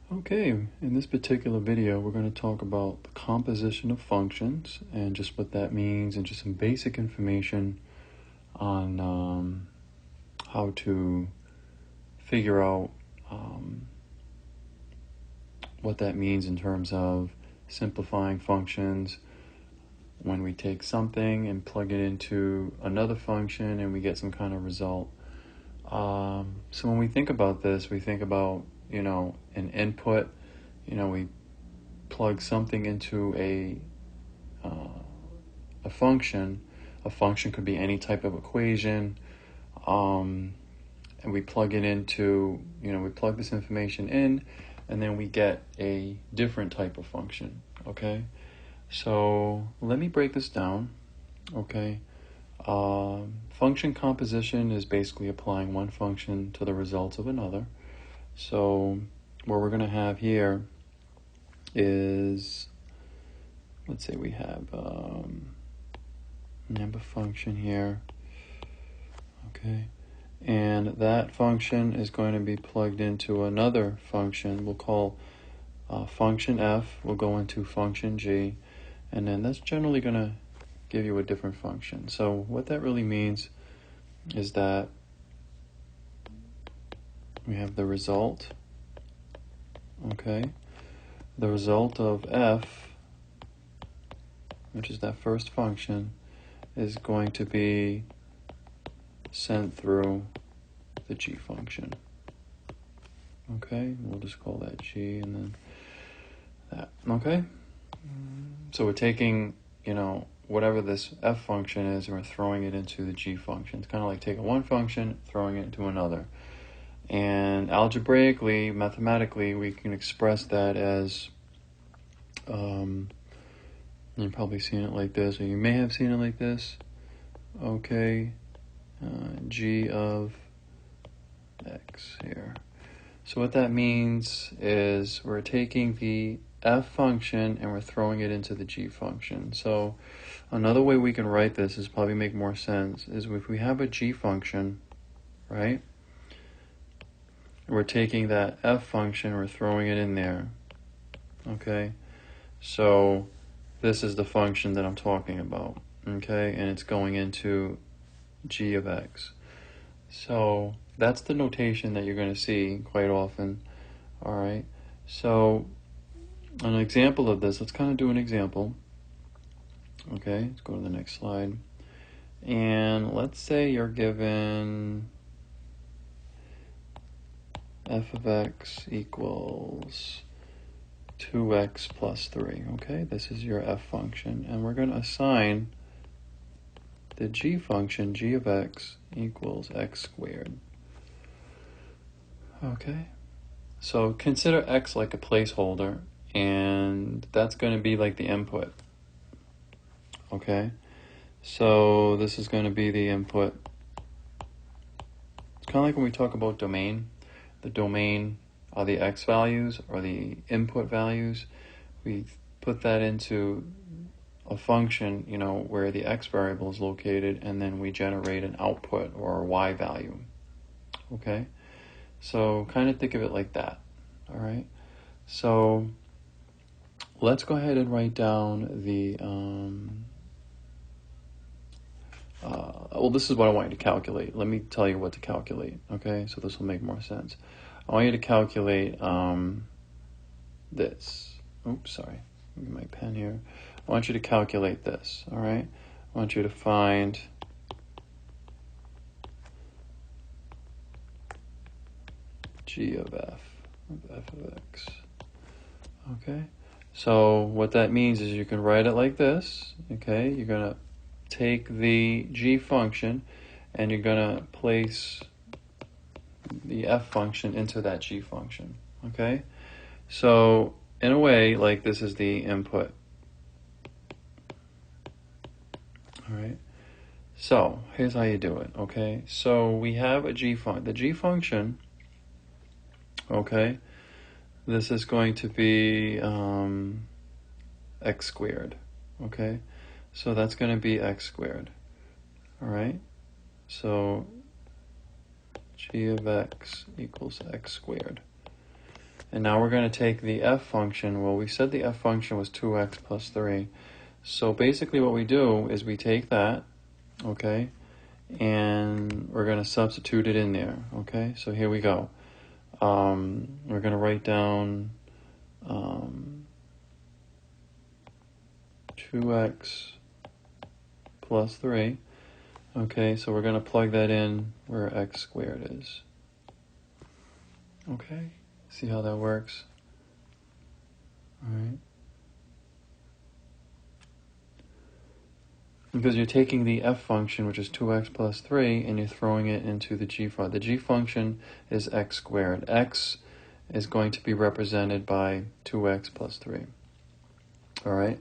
Okay, in this particular video, we're going to talk about the composition of functions and just what that means and just some basic information on how to figure out what that means in terms of simplifying functions when we take something and plug it into another function and we get some kind of result. So when we think about this, we think about an input. We plug something into a function. A function could be any type of equation, and we plug it into, we plug this information in, and then we get a different type of function. Okay, so let me break this down. Okay, function composition is basically applying one function to the results of another. So what we're going to have here is, let's say we have a function here, okay, and that function is going to be plugged into another function we'll call function f. We'll go into function g, and then that's generally going to give you a different function. So what that really means is that we have the result, okay, the result of f, which is that first function, is going to be sent through the g function. Okay, we'll just call that g and then that. Okay, so we're taking, whatever this f function is, and we're throwing it into the g function. It's kind of like taking one function, throwing it into another. And algebraically, mathematically, we can express that as, you've probably seen it like this, or you may have seen it like this. Okay, g of x here. So what that means is we're taking the f function and we're throwing it into the g function. So another way we can write this is probably make more sense is if we have a g function, right? We're taking that f function, we're throwing it in there. Okay, so this is the function that I'm talking about. Okay, and it's going into g of x. So that's the notation that you're going to see quite often. All right, so an example of this, let's kind of do an example. Okay, let's go to the next slide. And let's say you're given f of x equals 2x plus 3. Okay, this is your f function, and we're going to assign the g function, g of x equals x squared. Okay, so consider x like a placeholder, and that's going to be like the input. Okay, so this is going to be the input. It's kind of like when we talk about domain. The domain are the x values or the input values. We put that into a function, where the x variable is located, and then we generate an output or a y value. Okay, so kind of think of it like that. All right, so let's go ahead and write down the well, this is what I want you to calculate. Let me tell you what to calculate. Okay, so this will make more sense. I want you to calculate this. Oops, sorry. Get my pen here. I want you to calculate this. All right. I want you to find g of f of x. Okay. So what that means is you can write it like this. Okay. You're gonna take the g function and you're gonna place the f function into that g function. Okay, so in a way, like, this is the input. All right, so here's how you do it. Okay, so we have a the g function. Okay, this is going to be x squared. Okay, so that's going to be x squared. All right, so g of x equals x squared. And now we're going to take the f function. Well, we said the f function was 2x plus 3. So basically what we do is we take that, okay, and we're going to substitute it in there, okay? So here we go. We're going to write down 2x plus 3. Okay, so we're going to plug that in where x squared is. Okay, see how that works? All right. Because you're taking the f function, which is 2x plus 3, and you're throwing it into the g function. The g function is x squared. X is going to be represented by 2x plus 3. All right?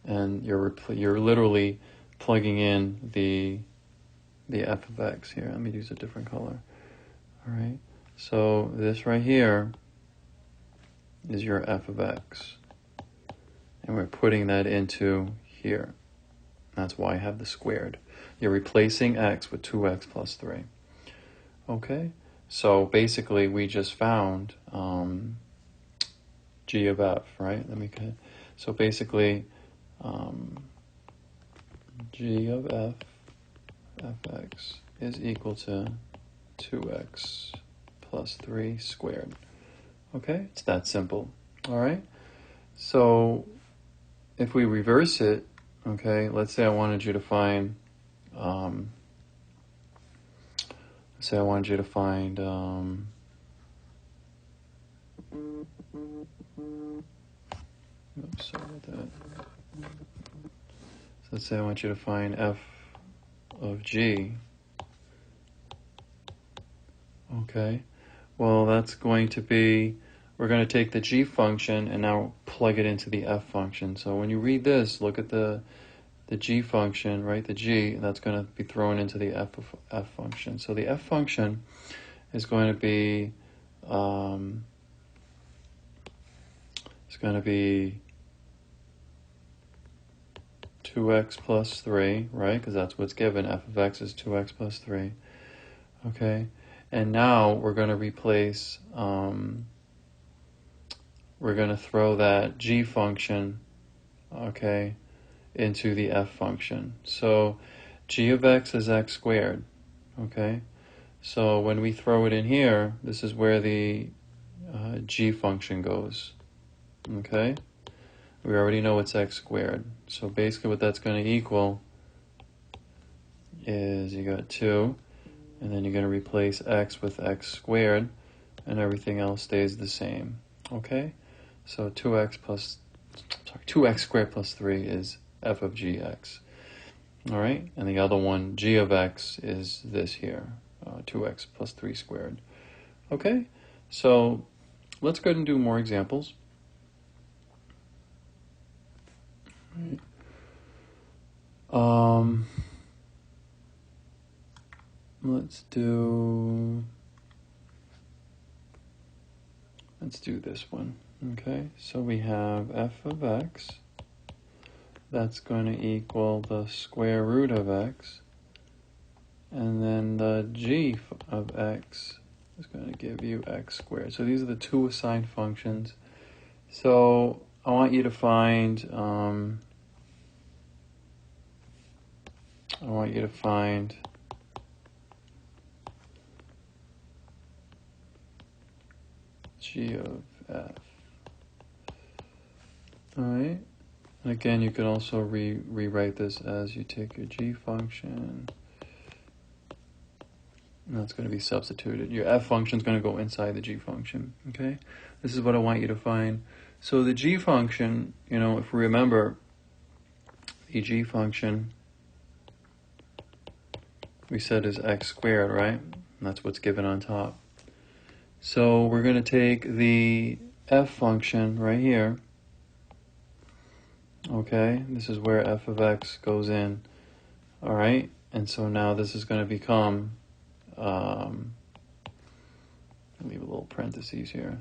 And you're literally plugging in the f of x here. Let me use a different color. All right? So this right here is your f of x. And we're putting that into here. That's why I have the squared. You're replacing x with 2x plus 3. Okay? So basically we just found g of f, right? So basically g of fx is equal to 2x plus 3 squared. Okay? It's that simple. All right? So if we reverse it, okay, let's say I wanted you to find, oops, sorry about that. So let's say I want you to find f of g. Okay, well that's going to be, we're going to take the g function and now plug it into the f function. So when you read this, look at the g function, right? The g, that's going to be thrown into the f function. So the f function is going to be 2x plus 3, right? Because that's what's given. F of x is 2x plus 3. Okay, and now we're going to replace, we're going to throw that g function, okay, into the f function. So g of x is x squared, okay? So when we throw it in here, this is where the g function goes, okay? We already know it's x squared. So basically what that's going to equal is you got 2, and then you're going to replace x with x squared, and everything else stays the same, okay? So 2x squared plus 3 is f of gx. All right, and the other one, g of x, is this here, 2x plus 3 squared. Okay, so let's go ahead and do more examples. Let's do this one. Okay, so we have f of x. That's going to equal the square root of x. And then the g of x is going to give you x squared. So these are the two assigned functions. So I want you to find, g of f. All right. And again, you can also rewrite this as you take your g function, and that's going to be substituted. Your f function is going to go inside the g function, okay? This is what I want you to find. So the g function, if we remember, the g function, we said is x squared, right? And that's what's given on top. So we're going to take the f function right here. Okay, this is where f of x goes in. All right, and so now this is going to become, leave a little parentheses here.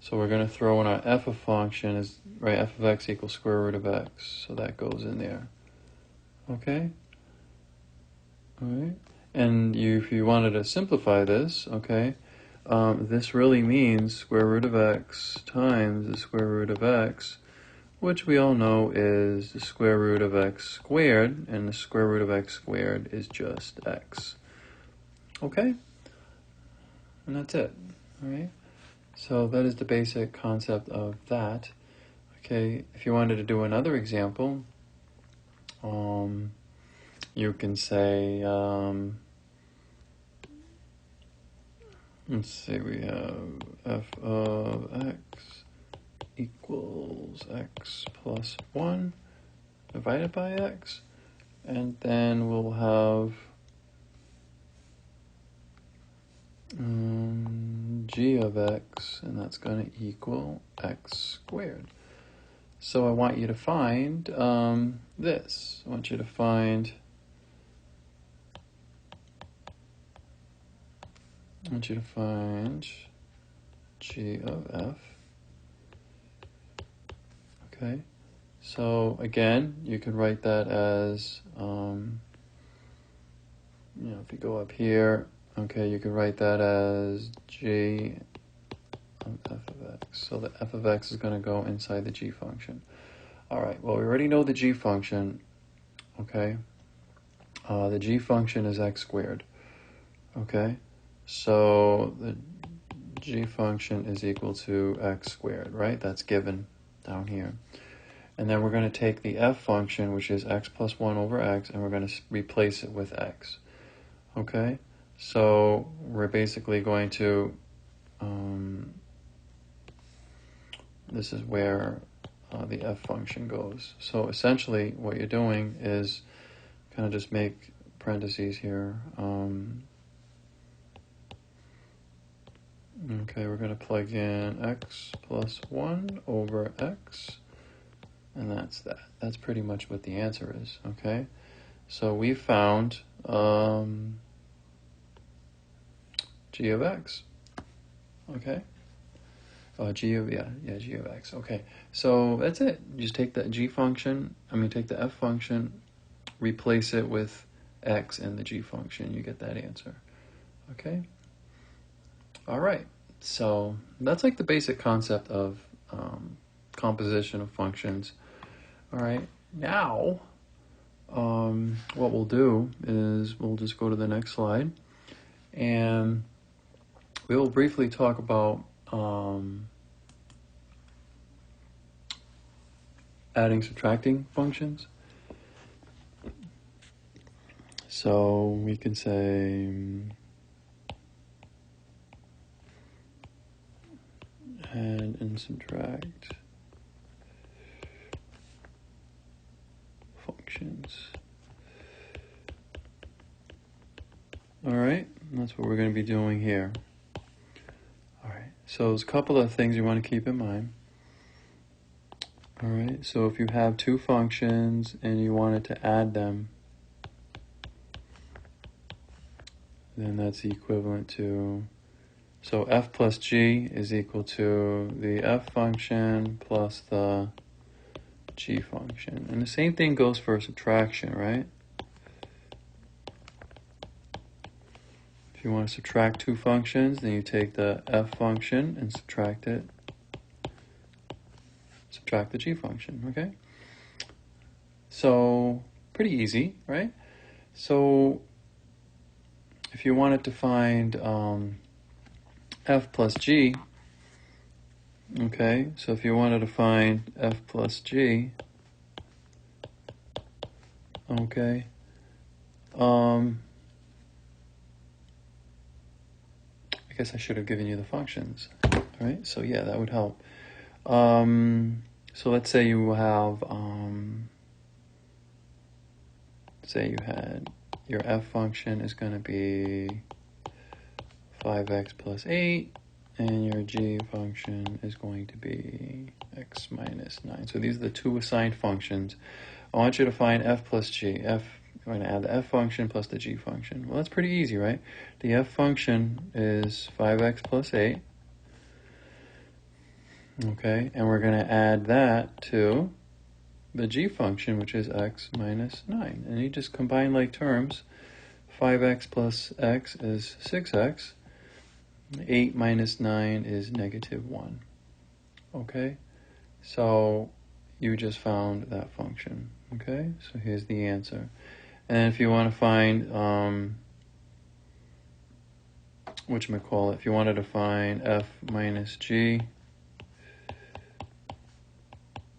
So we're going to throw in our f of function is, right, f of x equals square root of x. So that goes in there. Okay, all right. And if you wanted to simplify this, okay, this really means square root of x times the square root of x, which we all know is the square root of x squared, and the square root of x squared is just x. Okay? And that's it. All right? So that is the basic concept of that. Okay, if you wanted to do another example, you can say, let's say we have f of x equals x plus 1 divided by x, and then we'll have g of x, and that's going to equal x squared. So I want you to find this. I want you to find g of f. Okay, so again, you could write that as, if you go up here, okay, you could write that as g of f of x. So the f of x is going to go inside the g function. All right, well, we already know the g function, okay? The g function is x squared, okay? So the g function is equal to x squared, right? That's given down here. And then we're going to take the f function, which is x plus 1 over x, and we're going to replace it with x. Okay? So we're basically going to, this is where the f function goes. So essentially what you're doing is kind of just make parentheses here. Okay, we're going to plug in x plus 1 over x, and that's that. That's pretty much what the answer is, okay? So we found g of x, okay? G of x, okay. So that's it. You just take that take the f function, replace it with x in the g function, you get that answer, okay? All right, so that's like the basic concept of composition of functions. All right, now what we'll do is we'll just go to the next slide, and we will briefly talk about adding, subtracting functions. So we can say add and subtract functions. All right, that's what we're going to be doing here. All right, so there's a couple of things you want to keep in mind. All right, so if you have two functions and you wanted to add them, then that's equivalent to, so f plus g is equal to the f function plus the g function. And the same thing goes for subtraction, right? If you want to subtract two functions, then you take the f function and subtract the g function, okay? So, pretty easy, right? So, if you wanted to find f plus g, okay, so if you wanted to find f plus g, okay, I guess I should have given you the functions, right? So yeah, that would help. So let's say you have, say you had, your f function is going to be 5x plus 8, and your g function is going to be x minus 9. So these are the two assigned functions. I want you to find f plus g. We're going to add the f function plus the g function. Well, that's pretty easy, right? The f function is 5x plus 8. Okay, and we're going to add that to the g function, which is x minus 9. And you just combine like terms. 5x plus x is 6x. 8 minus 9 is negative 1. Okay? So you just found that function. Okay? So here's the answer. And if you want to find, whatchamacallit, if you wanted to find f minus g,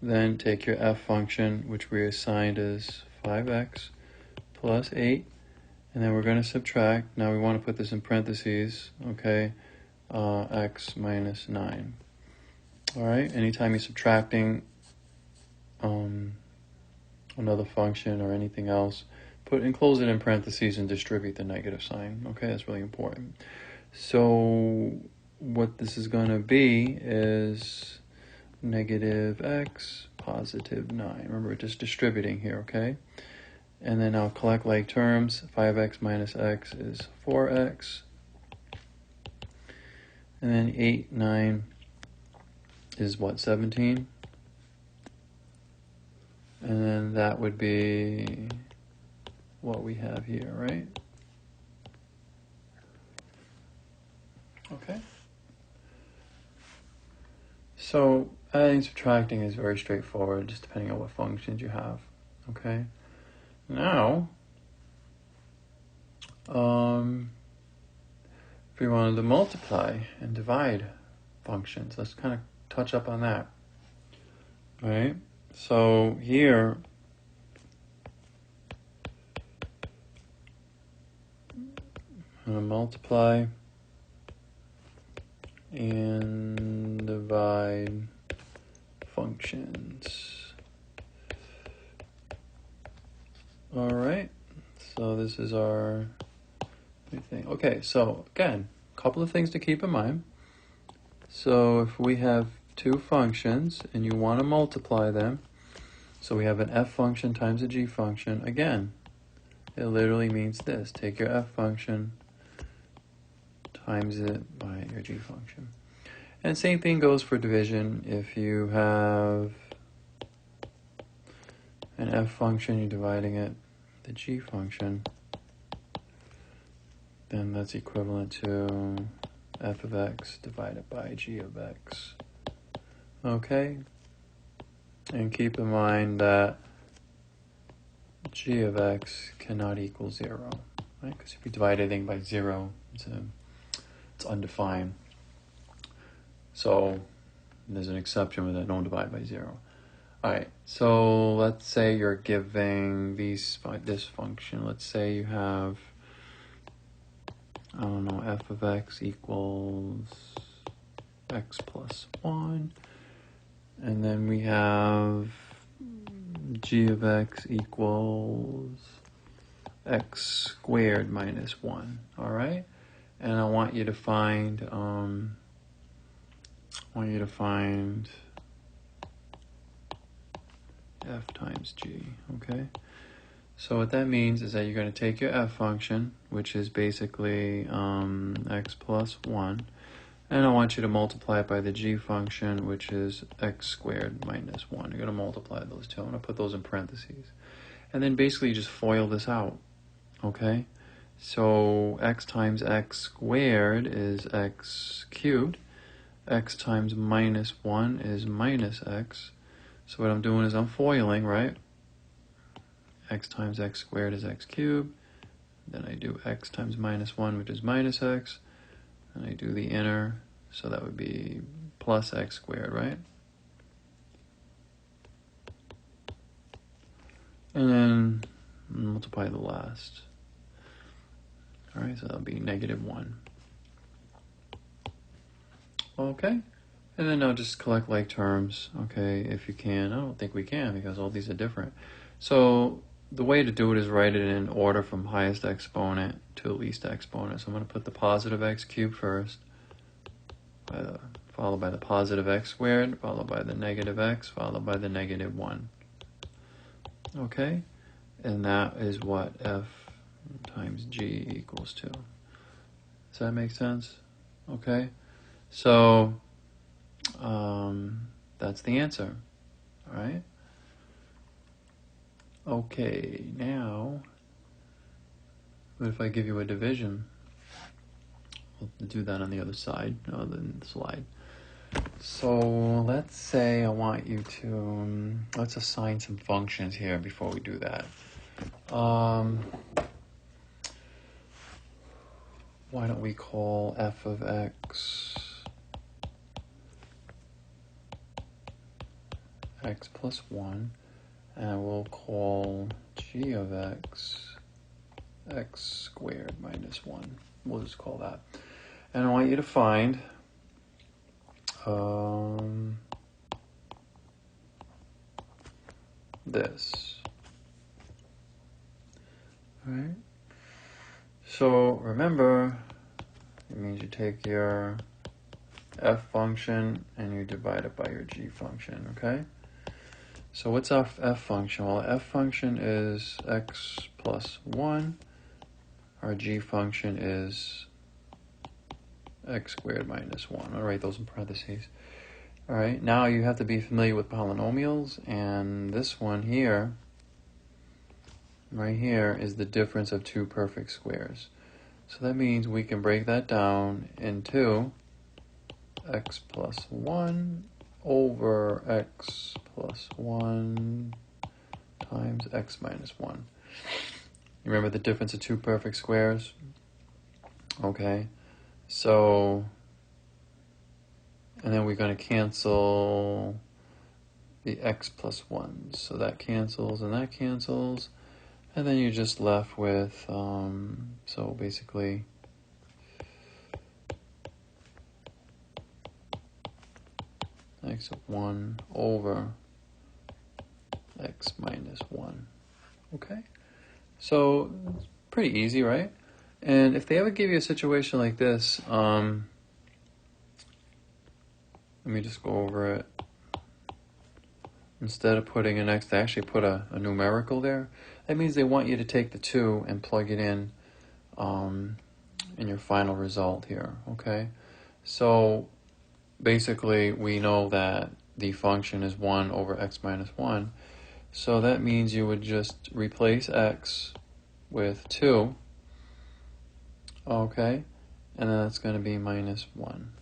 then take your f function, which we assigned as 5x plus 8, and then we're going to subtract. Now we want to put this in parentheses, okay, x minus 9. All right, anytime you're subtracting another function or anything else, enclose it in parentheses and distribute the negative sign. Okay, that's really important. So what this is going to be is negative x, positive 9. Remember, we're just distributing here, okay? And then I'll collect like terms. 5x minus x is 4x. And then 8, 9 is what, 17? And then that would be what we have here, right? Okay. So adding and subtracting is very straightforward, just depending on what functions you have. Okay. Now, if we wanted to multiply and divide functions, let's kind of touch up on that. Right? So here, I'm going to multiply and divide functions. All right, so this is our new thing. Okay, so again, a couple of things to keep in mind. So if we have two functions and you want to multiply them, so we have an f function times a g function, again, it literally means this. Take your f function, times it by your g function. And same thing goes for division. If you have an f function, you're dividing it the g function, then that's equivalent to f of x divided by g of x. Okay? And keep in mind that g of x cannot equal 0, right? Because if you divide anything by 0, it's undefined. So there's an exception with that, don't divide by 0. All right, so let's say you're giving this function. Let's say you have, I don't know, f of x equals x plus 1. And then we have g of x equals x squared minus 1. All right? And I want you to find f times g, okay? So what that means is that you're going to take your f function, which is basically x plus 1, and I want you to multiply it by the g function, which is x squared minus 1. You're going to multiply those two. I'm going to put those in parentheses. And then basically you just FOIL this out, okay? So x times x squared is x cubed. X times minus 1 is minus x. So what I'm doing is I'm FOILing, right? X times x squared is x cubed. Then I do x times minus 1, which is minus x. And I do the inner, so that would be plus x squared, right? And then multiply the last. All right, so that'll be negative 1. Okay, and then now just collect like terms, okay, if you can. I don't think we can because all these are different. So the way to do it is write it in order from highest exponent to least exponent. So I'm going to put the positive x cubed first, followed by the positive x squared, followed by the negative x, followed by the negative 1. Okay, and that is what f times g equals to. Does that make sense? Okay. So that's the answer, all right? Okay, now, what if I give you a division? We'll do that on the other side of the slide. So let's say I want you to, let's assign some functions here before we do that. Why don't we call f of x x plus 1, and we'll call g of x x squared minus 1. We'll just call that. And I want you to find this. All right. So remember, it means you take your f function and you divide it by your g function, okay? So what's our f function? Well, f function is x plus 1. Our g function is x squared minus 1. I'll write those in parentheses. All right, now you have to be familiar with polynomials, and this one here, right here, is the difference of two perfect squares. So that means we can break that down into x plus 1 over x plus 1 times x minus 1. You remember the difference of two perfect squares? Okay, so, and then we're going to cancel the x plus 1. So that cancels and that cancels. And then you're just left with, so basically, x of 1 over x minus 1. Okay? So, it's pretty easy, right? And if they ever give you a situation like this, let me just go over it. Instead of putting an x, they actually put a numerical there. That means they want you to take the 2 and plug it in your final result here, okay? So basically, we know that the function is 1 over x minus 1. So that means you would just replace x with 2, okay? And then that's going to be minus 1.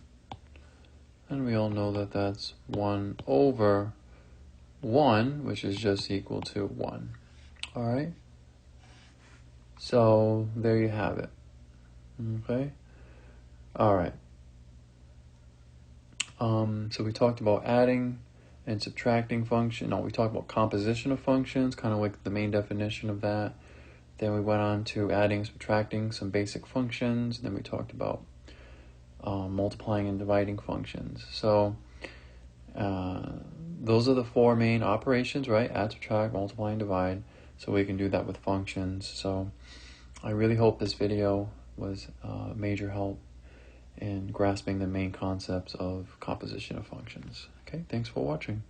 And we all know that that's 1 over 1, which is just equal to 1. All right? So there you have it. Okay? All right. So we talked about adding and subtracting function. No, we talked about composition of functions, kind of like the main definition of that. Then we went on to adding, subtracting some basic functions. Then we talked about multiplying and dividing functions. So those are the four main operations, right? Add, subtract, multiply, and divide. So we can do that with functions. So I really hope this video was a major help in grasping the main concepts of composition of functions. Okay, thanks for watching.